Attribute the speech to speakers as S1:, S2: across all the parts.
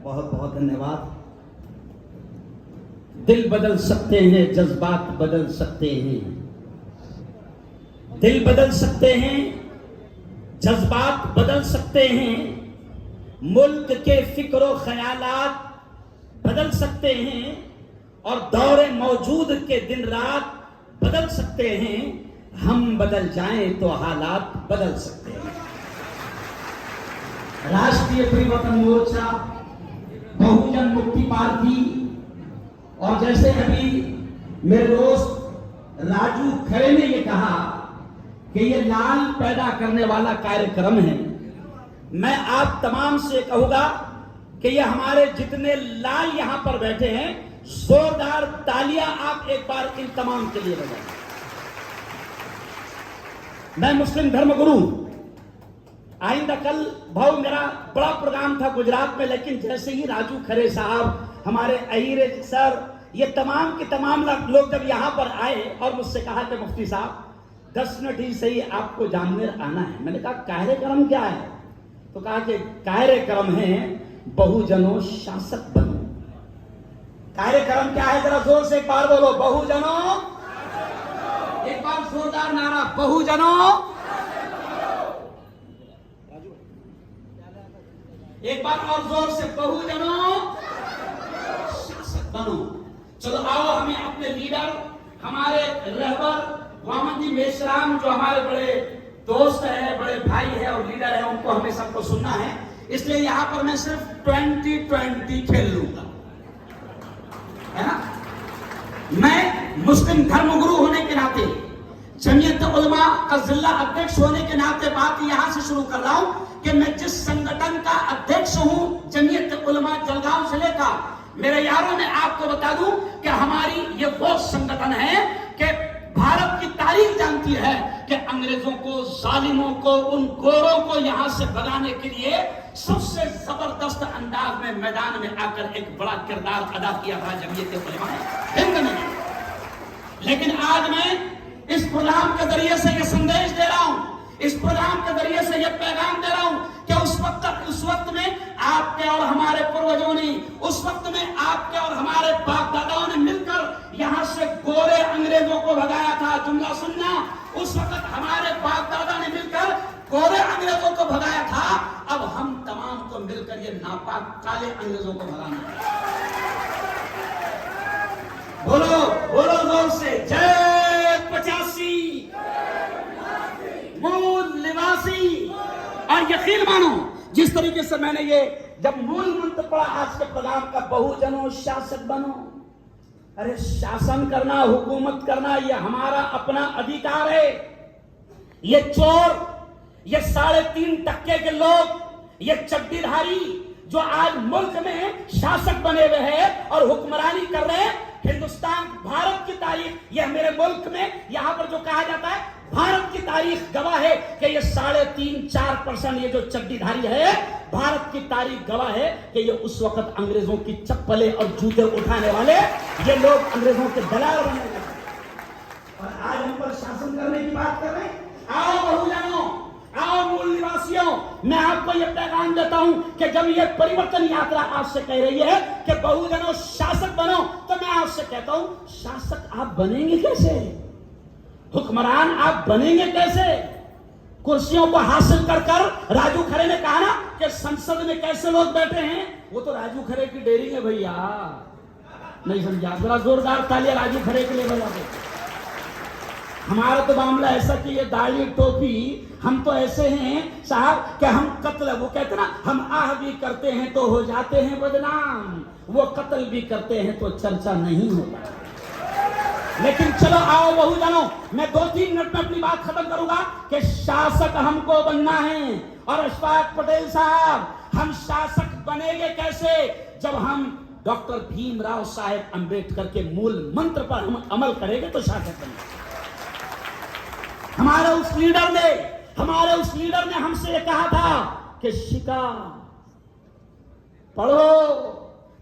S1: बहुत बहुत धन्यवाद। दिल बदल सकते हैं, जज्बात बदल सकते हैं, दिल बदल सकते हैं, जज्बात बदल सकते हैं, मुल्क के फिक्र ख्यालात बदल सकते हैं और दौरे मौजूद के दिन रात बदल सकते हैं। हम बदल जाएं तो हालात बदल सकते हैं। राष्ट्रीय परिवर्तन मोर्चा, बहुजन मुक्ति पार्टी और जैसे अभी मेरे दोस्त राजू खरे ने ये कहा कि ये लाल पैदा करने वाला कार्यक्रम है, मैं आप तमाम से कहूंगा कि ये हमारे जितने लाल यहां पर बैठे हैं, जोरदार तालियां आप एक बार इन तमाम के लिए बजाएं। मैं मुस्लिम धर्मगुरु, आइंदा कल भाव मेरा बड़ा प्रोग्राम था गुजरात में, लेकिन जैसे ही राजू खरे साहब, हमारे अहीर सर, ये तमाम के तमाम लोग जब यहां पर आए और मुझसे कहा कि मुफ्ती साहब 10 मिनट ही सही आपको जानने आना है। मैंने कहा कार्यक्रम क्या है? तो कहा कि कार्यक्रम है बहुजनों शासक बनो। कार्यक्रम क्या है? जरा जोर से एक बार बोलो, बहुजनों। एक बार जोरदार नारा, बहुजनों। एक बार और जोर से, बहुजनों शासक बनो। चलो आओ, हमें अपने लीडर, हमारे रहबर वामन जी मेश्राम, जो हमारे बड़े दोस्त हैं, बड़े भाई हैं और लीडर हैं, उनको हमें सबको सुनना है। इसलिए यहां पर मैं सिर्फ 2020 खेल लूंगा, है ना। मैं मुस्लिम धर्मगुरु होने के नाते, जमीयत उलमा का जिला अध्यक्ष होने के नाते बात यहां से शुरू कर रहा हूं कि मैं जिस संगठन का अध्यक्ष हूं, जमीयत उलमा जलगांव जिले का, मेरे यारों ने आपको बता दूं कि हमारी ये वो संगठन है कि भारत की तारीख जानती है कि अंग्रेजों को, जालिमों को, उन गोरों को यहां से भगाने के लिए सबसे जबरदस्त अंदाज में मैदान में आकर एक बड़ा किरदार अदा किया था जमीयत उलमा हिंद ने। लेकिन आज मैं इस प्रोग्राम के जरिए से यह संदेश दे रहा हूं, इस प्रोग्राम के जरिए से यह पैगाम दे रहा हूं कि उस वक्त में आपके और हमारे पूर्वजों ने, उस वक्त में आपके और हमारे बाप दादाओं ने मिलकर यहां से गोरे अंग्रेजों को भगाया था। जुमला सुनना, उस वक्त हमारे बाप दादा ने मिलकर गोरे अंग्रेजों को भगाया था। अब हम तमाम को मिलकर ये नापाक काले अंग्रेजों को भगाना है। बोलो बोलो जोर से, जय 85 मूल निवासी। और यकीन मानो, जिस तरीके से मैंने ये जब मूल मंत्र पढ़ा आज के प्रोग्राम का, बहुजनों शासक बनो, अरे शासन करना, हुकूमत करना, ये हमारा अपना अधिकार है। ये चोर, ये 3.5% के लोग, ये चड्डीधारी जो आज मुल्क में शासक बने हुए हैं और हुक्मरानी कर रहे हैं, हिंदुस्तान, भारत की तारीख, यह मेरे मुल्क में यहां पर जो कहा जाता है, भारत की तारीख गवाह है कि ये 3.5-4% ये जो चड्डीधारी है, भारत की तारीख गवाह है कि ये उस वक्त अंग्रेजों की चप्पलें और जूते उठाने वाले ये लोग अंग्रेजों के दलाल बने हुए और आज हम पर शासन करने की बात कर रहे हैं। आओ बहुजनों, आओ मूल निवासियों, मैं आपको यह पैगाम देता हूं कि जब यह परिवर्तन यात्रा आपसे कह रही है कि बहुजनों शासक बनो, तो मैं आपसे कहता हूं, शासक आप बनेंगे कैसे? हुक्मरान आप बनेंगे कैसे? कुर्सियों को हासिल कर कर राजू खरे ने कहा ना कि संसद में कैसे लोग बैठे हैं, वो तो राजू खरे की डेयरी है भैया, नहीं समझा? जरा जोरदार तालियां राजू खरे के लिए बजा दो। हमारा तो मामला ऐसा कि ये दाढ़ी टोपी, हम तो ऐसे हैं साहब कि हम कत्ल, वो कहते ना, हम आह भी करते हैं तो हो जाते हैं बदनाम, वो कत्ल भी करते हैं तो चर्चा नहीं होता। लेकिन चलो आओ बहुजनों, मैं 2-3 मिनट में अपनी बात खत्म करूंगा कि शासक हमको बनना है। और अशफाक पटेल साहब, हम शासक बनेंगे कैसे? जब हम डॉक्टर भीमराव साहेब अंबेडकर के मूल मंत्र पर हम अमल करेंगे तो शासक बनेंगे। हमारे उस लीडर ने हमसे कहा था कि शिका पढ़ो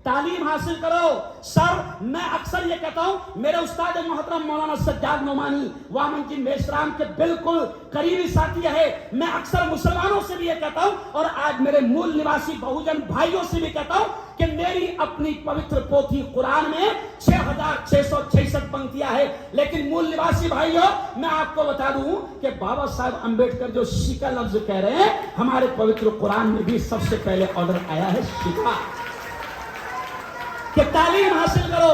S1: तालीम हासिल करो। सर मैं अक्सर ये कहता हूं, मेरे उस्ताद मोहतरम मौलाना सज्जाद नोमानी वामन जी मेश्राम के बिल्कुल करीबी साथी है। मैं अक्सर मुसलमानों से भी ये कहता हूं और आज मेरे मूल निवासी बहुजन भाइयों से भी कहता हूं कि मेरी अपनी पवित्र पोथी कुरान में 6666 पंक्तियां है, लेकिन मूल निवासी भाइयों मैं आपको बता दूं कि बाबा साहब अंबेडकर जो शिका लफ्ज कह रहे हैं, हमारे पवित्र कुरान में भी सबसे पहले ऑर्डर आया है शिका, कि तालीम हासिल करो।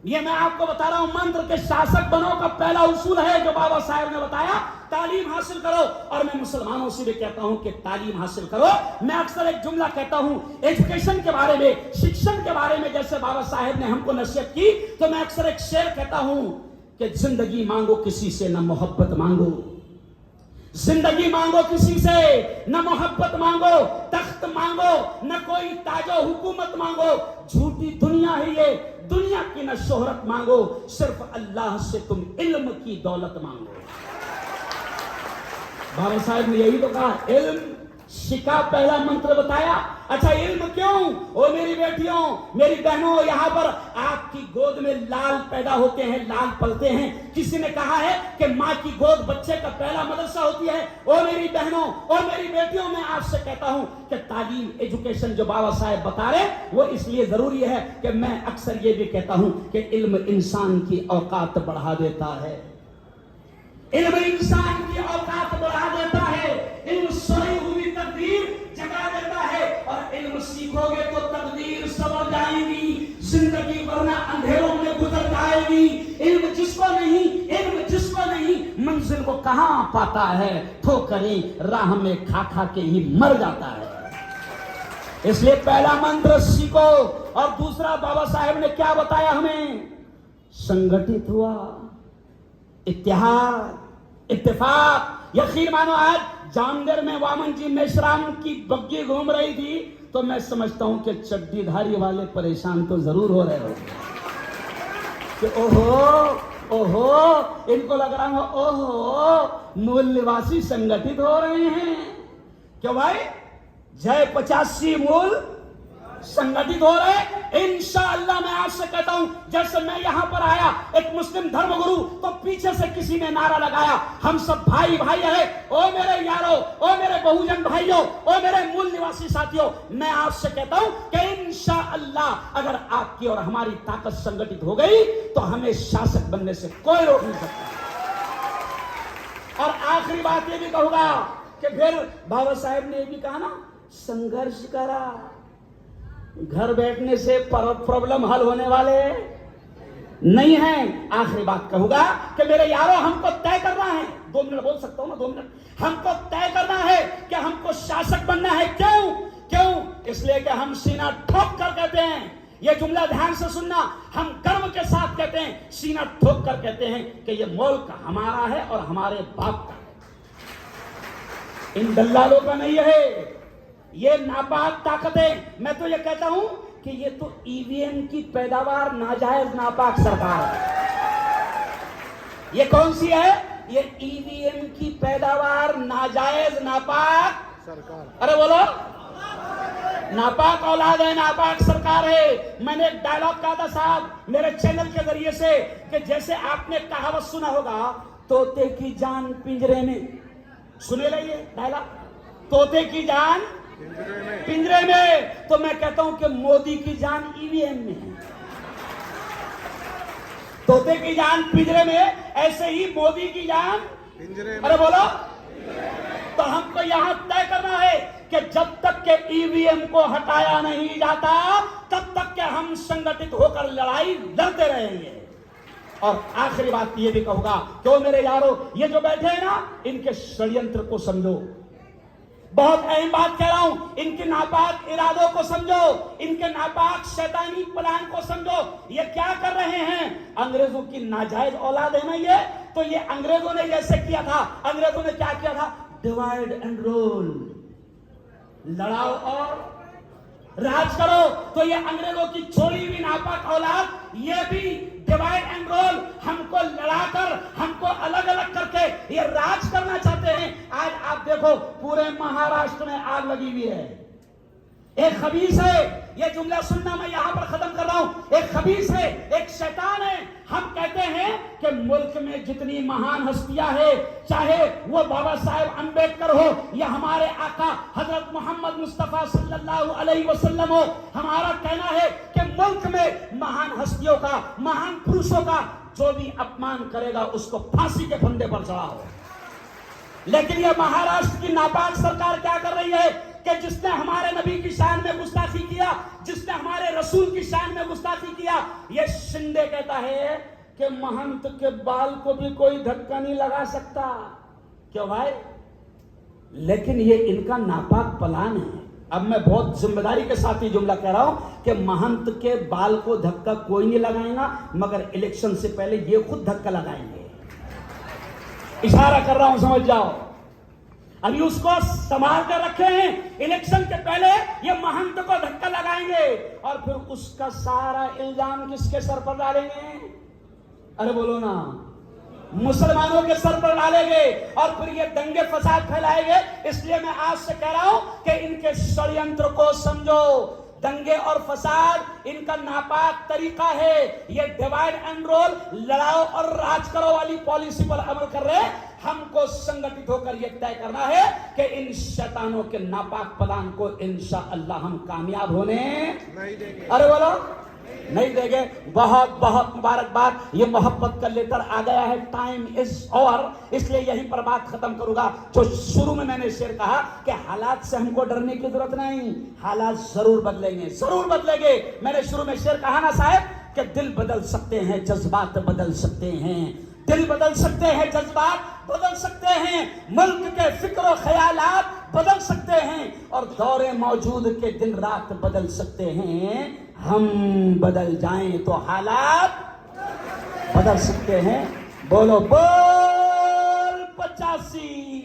S1: ये मैं आपको बता रहा हूं, मंत्र के शासक बनो का पहला उसूल है जो बाबा साहब ने बताया, तालीम हासिल करो। और मैं मुसलमानों से भी कहता हूं कि तालीम हासिल करो। मैं अक्सर एक जुमला कहता हूं एजुकेशन के बारे में, शिक्षण के बारे में, जैसे बाबा साहब ने हमको नसीहत की, तो मैं अक्सर एक शेर कहता हूं कि जिंदगी मांगो किसी से, न मोहब्बत मांगो। जिंदगी मांगो किसी से, न मोहब्बत मांगो, तख्त मांगो, न कोई ताजो हुकूमत मांगो। झूठी दुनिया है ये, दुनिया की न शोहरत मांगो, सिर्फ अल्लाह से तुम इल्म की दौलत मांगो। बाबा साहब ने यही तो कहा, इल्म शिका पहला मंत्र बताया। अच्छा इल्म क्यों? ओ मेरी बेटियों, मेरी बहनों, यहां पर आपकी गोद में लाल पैदा होते हैं, लाल पलते हैं। किसी ने कहा है कि मां की गोद बच्चे का पहला मदरसा होती है। ओ मेरी बहनों और मेरी बेटियों, मैं आपसे कहता हूं कि तालीम, एजुकेशन जो बाबा साहब बता रहे वो इसलिए जरूरी है कि मैं अक्सर ये भी कहता हूं कि इल्म इंसान की औकात बढ़ा देता है। इल्म इंसान की औकात बढ़ा देता है। इल्म सोई हुई तकदीर जगा देता है, और इल्म सीखोगे तो तकदीर संवर जाएगी, जिंदगी वरना अंधेरों में गुजर जाएगी। इल्म जिसको नहीं मंजिल को कहां पाता है, ठोकरें राह में खा खा के ही मर जाता है। इसलिए पहला मंत्र सीखो। और दूसरा बाबा साहब ने क्या बताया हमें? संगठित हुआ, इत्तेहाद, इत्तेफाक। यकीन मानो आज जामनगर में वामन जी मेश्राम की बग्गी घूम रही थी, तो मैं समझता हूं कि चड्डीधारी वाले परेशान तो जरूर हो रहे हो कि ओहो इनको लग रहा है ओहो मूल निवासी संगठित हो रहे हैं। क्यों भाई? जय 85 मूल संगठित हो रहे। इंशाअल्लाह मैं आपसे कहता हूं, जैसे मैं यहां पर आया एक मुस्लिम धर्मगुरु, तो पीछे से किसी ने नारा लगाया, हम सब भाई भाई है। ओ मेरे यारों, ओ मेरे बहुजन भाइयों, ओ मेरे मूल निवासी साथियों, मैं आपसे कहता हूं कि इंशाअल्लाह अगर आपकी और हमारी ताकत संगठित हो गई तो हमें शासक बनने से कोई रोक नहीं सकता। और आखिरी बात ये भी कहूंगा कि फिर बाबा साहब ने ये भी कहा ना, संघर्ष करा, घर बैठने से प्रॉब्लम हल होने वाले नहीं है। आखिरी बात कहूंगा कि मेरे यारों, हमको तय करना है, 2 मिनट बोल सकता हूं ना, 2 मिनट। हमको तय करना है कि हमको शासक बनना है। क्यों? इसलिए कि हम सीना ठोक कर कहते हैं, ये जुमला ध्यान से सुनना, हम गर्व के साथ कहते हैं, सीना ठोक कर कहते हैं कि ये मुल्क हमारा है और हमारे बाप का है, इन दल्लालों का नहीं है। ये नापाक ताकतें, मैं तो ये कहता हूं कि ये तो ईवीएम की पैदावार नाजायज नापाक सरकार है। ये कौन सी है? ये ईवीएम की पैदावार नाजायज नापाक सरकार। अरे बोलो, नापाक औलाद है, नापाक सरकार है। मैंने एक डायलॉग कहा था साहब मेरे चैनल के जरिए से कि जैसे आपने कहावत सुना होगा, तोते की जान पिंजरे में। सुने रहिए डायलॉग, तोते की जान पिंजरे में। तो मैं कहता हूं कि मोदी की जान ईवीएम में है। तोते की जान पिंजरे में, ऐसे ही मोदी की जान पिंजरे में। अरे बोलो, तो हमको यहां तय करना है कि जब तक के ईवीएम को हटाया नहीं जाता तब तक के हम संगठित होकर लड़ाई लड़ते रहेंगे। और आखिरी बात ये भी कहूंगा, क्यों मेरे यारों, ये जो बैठे हैं ना, इनके षड्यंत्र को समझो। बहुत अहम बात कह रहा हूं, इनके नापाक इरादों को समझो, इनके नापाक शैतानी प्लान को समझो। ये क्या कर रहे हैं? अंग्रेजों की नाजायज औलाद है ना ये, तो ये अंग्रेजों ने जैसे किया था, अंग्रेजों ने क्या किया था? डिवाइड एंड रूल, लड़ाओ और राज करो। तो ये अंग्रेजों की छोड़ी हुई नापाक औलाद ये भी डिवाइड एंड रोल, हमको लड़ाकर, हमको अलग अलग करके ये राज करना चाहते हैं। आज आप देखो पूरे महाराष्ट्र में आग लगी हुई है, एक खबीस है, ये जुमला सुनना मैं यहां पर खत्म कर रहा हूं। एक खबीस है, एक शैतान है। हम कहते हैं कि मुल्क में जितनी महान हस्तियां हैं, चाहे वो बाबा साहेब अंबेडकर हो या हमारे आका हजरत मोहम्मद मुस्तफा सल्लल्लाहु अलैहि वसल्लम हो, हमारा कहना है कि मुल्क में महान हस्तियों का, महान पुरुषों का जो भी अपमान करेगा उसको फांसी के फंदे पर चढ़ाओ। लेकिन ये महाराष्ट्र की नापाक सरकार क्या कर रही है कि जिसने हमारे नबी की शान में गुस्ताखी किया, जिसने हमारे रसूल की शान में गुस्ताखी किया, ये शिंदे कहता है कि महंत के बाल को भी कोई धक्का नहीं लगा सकता। क्यों भाई? लेकिन ये इनका नापाक प्लान है। अब मैं बहुत जिम्मेदारी के साथ ही जुमला कह रहा हूं कि महंत के बाल को धक्का कोई नहीं लगाएगा, मगर इलेक्शन से पहले ये खुद धक्का लगाएंगे। इशारा कर रहा हूं, समझ जाओ। अभी उसको संभाल कर रखे हैं, इलेक्शन के पहले ये महंत को धक्का लगाएंगे और फिर उसका सारा इल्जाम किसके सर पर डालेंगे? अरे बोलो ना, मुसलमानों के सर पर डालेंगे और फिर ये दंगे फसाद फैलाएंगे। इसलिए मैं आज से कह रहा हूं कि इनके षड्यंत्र को समझो। दंगे और फसाद इनका नापाक तरीका है। ये डिवाइड एंड रोल, लड़ाओ और राज करो वाली पॉलिसी पर अमल कर रहे हैं। हमको संगठित होकर यह तय करना है कि इन शैतानों के नापाक प्लान को इंशाअल्लाह हम कामयाब होने नहीं देंगे। अरे बोलो, नहीं देंगे। बहुत बहुत मुबारकबाद। ये मोहब्बत का लेटर आ गया है, टाइम इज ओवर। इसलिए यहीं पर बात खत्म करूंगा। जो शुरू में मैंने शेर कहा कि हालात से हमको डरने की जरूरत नहीं, हालात जरूर बदलेंगे, जरूर बदलेंगे। मैंने शुरू में शेर कहा ना साहब कि दिल बदल सकते हैं, जज्बात बदल सकते हैं। दिल बदल सकते हैं, जज्बात बदल सकते हैं, मुल्क के फिक्र और ख्यालात बदल सकते हैं और दौरे मौजूद के दिन रात बदल सकते हैं। हम बदल जाएं तो हालात बदल सकते हैं। बोलो बोल 85,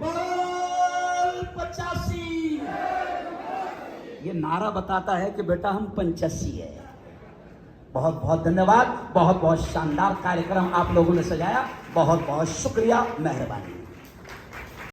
S1: बोल 85। ये नारा बताता है कि बेटा हम 85 है। बहुत बहुत धन्यवाद। बहुत बहुत शानदार कार्यक्रम आप लोगों ने सजाया। बहुत बहुत शुक्रिया, मेहरबानी।